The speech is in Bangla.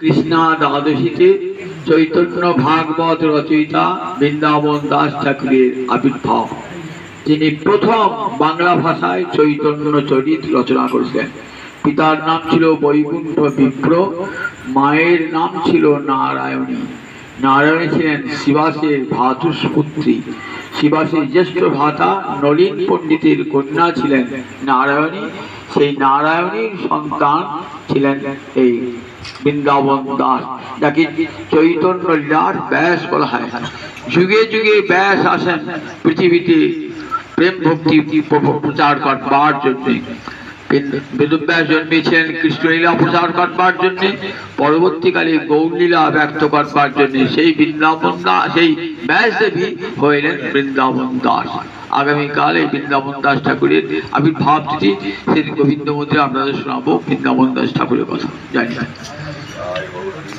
কৃষ্ণা দ্বাদশীতে চৈতন্য ভাগবত রচয়িতা বৃন্দাবন দাস ঠাকুরের আবির্ভাব। তিনি প্রথম বাংলা ভাষায় চৈতন্য চরিত রচনা করেছিলেন। পিতার নাম ছিল বৈকুণ্ঠ বিপ্র, মায়ের নাম ছিল নারায়ণী। নারায়ণী ছিলেন শিবাসের ভ্রাতুষ্পুত্রী। শিবাসের জ্যেষ্ঠ ভ্রাতা নলিন পণ্ডিতের কন্যা ছিলেন নারায়ণী। সেই নারায়ণীর সন্তান ছিলেন এই বৃন্দাবন দাস, যাকে চৈতন্য লীলার ব্যাস বলা হয়। যুগে যুগে ব্যাস আসেন পৃথিবীতে প্রেম ভক্তি প্রচার করবার জন্য। বেদব্যাস জন্মেছিলেন কৃষ্ণলীলা প্রচার করবার জন্য, পরবর্তীকালে গৌরলীলা ব্যক্ত করবার জন্য। সেই বৃন্দাবন দাস, সেই ব্যাস দেবী হইলেন বৃন্দাবন দাস। আগামীকাল এই বৃন্দাবন দাস ঠাকুরের আবির্ভাব তিথি, সেই গোবিন্দ মন্দিরে আপনাদের শোনাবো বৃন্দাবন দাস ঠাকুরের কথা। জানি